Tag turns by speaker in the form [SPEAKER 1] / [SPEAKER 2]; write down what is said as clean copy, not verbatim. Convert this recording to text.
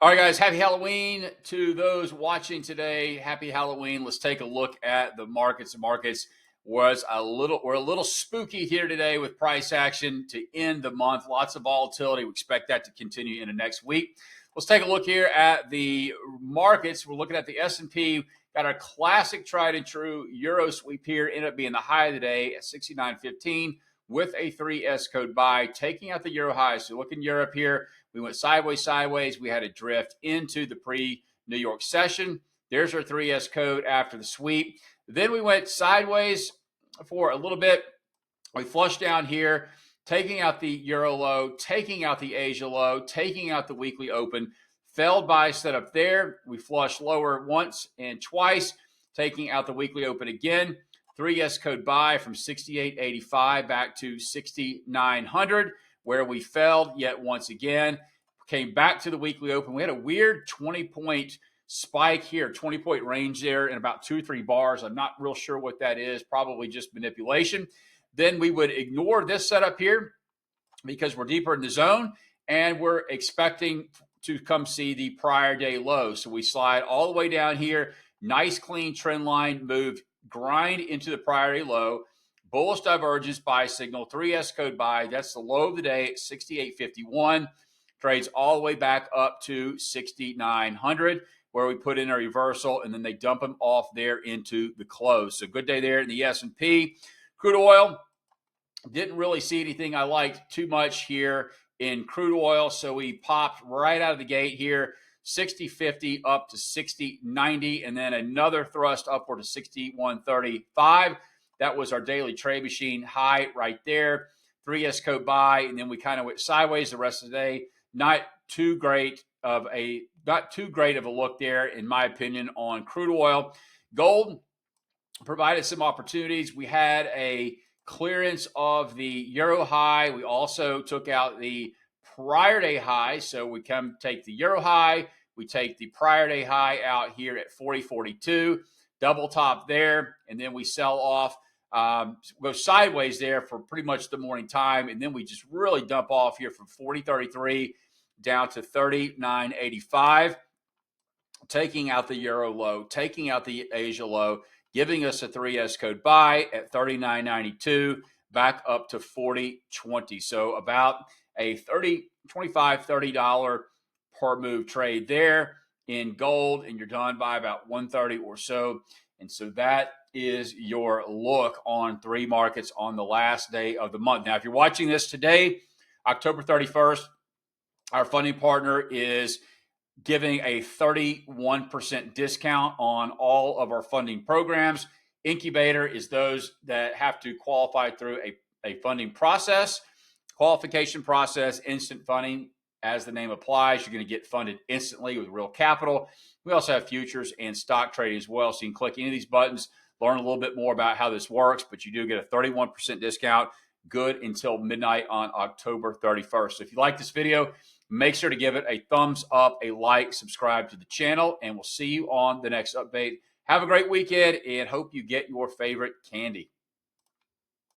[SPEAKER 1] All right, guys, happy Halloween to those watching today. Happy Halloween. Let's take a look at the markets. The markets we're a little spooky here today with price action to end the month. Lots of volatility. We expect that to continue into next week. Let's take a look here at the markets. We're looking at the S&P. Got our classic tried and true Euro sweep here. Ended up being the high of the day at 69.15 with a 3S code buy, taking out the Euro high. So looking Europe here. We went sideways. We had a drift into the pre-New York session. There's our 3S code after the sweep. Then we went sideways for a little bit. We flushed down here, taking out the Euro low, taking out the Asia low, taking out the weekly open. Failed buy set up there. We flushed lower once and twice, taking out the weekly open again. 3S code buy from 68.85 back to 6,900. Where we failed yet once again. Came back to the weekly open. We had a weird 20-point spike here, 20-point range there in about 2 or 3 bars. I'm not real sure what that is, probably just manipulation. Then we would ignore this setup here because we're deeper in the zone and we're expecting to come see the prior day low. So we slide all the way down here. Nice clean trend line move, grind into the prior day low. Bullish divergence buy signal, 3S code buy. That's the low of the day at 68.51. Trades all the way back up to 6,900, where we put in a reversal, and then they dump them off there into the close. So good day there in the S&P. Crude oil, didn't really see anything I liked too much here in crude oil, so we popped right out of the gate here, 60.50 up to 60.90, and then another thrust upward to 61.35. That was our daily trade machine high right there. 3S code buy, and then we kind of went sideways the rest of the day. Not too great of a look there, in my opinion, on crude oil. Gold provided some opportunities. We had a clearance of the Euro high. We also took out the prior day high. So we come take the Euro high. We take the prior day high out here at 40.42. Double top there, and then we sell off. Go sideways there for pretty much the morning time, and then we just really dump off here from 40.33 down to 39.85, taking out the Euro low, taking out the Asia low, giving us a 3S code buy at 39.92, back up to 40.20. So about a $25-$30 per move trade there in gold, and you're done by about 1:30 or so. And so that is your look on 3 markets on the last day of the month. Now, if you're watching this today, October 31st, our funding partner is giving a 31% discount on all of our funding programs. Incubator is those that have to qualify through a funding process, qualification process, instant funding. As the name applies, you're going to get funded instantly with real capital. We also have futures and stock trading as well. So you can click any of these buttons, learn a little bit more about how this works, but you do get a 31% discount, good until midnight on October 31st. So if you like this video, make sure to give it a thumbs up, a like, subscribe to the channel, and we'll see you on the next update. Have a great weekend and hope you get your favorite candy.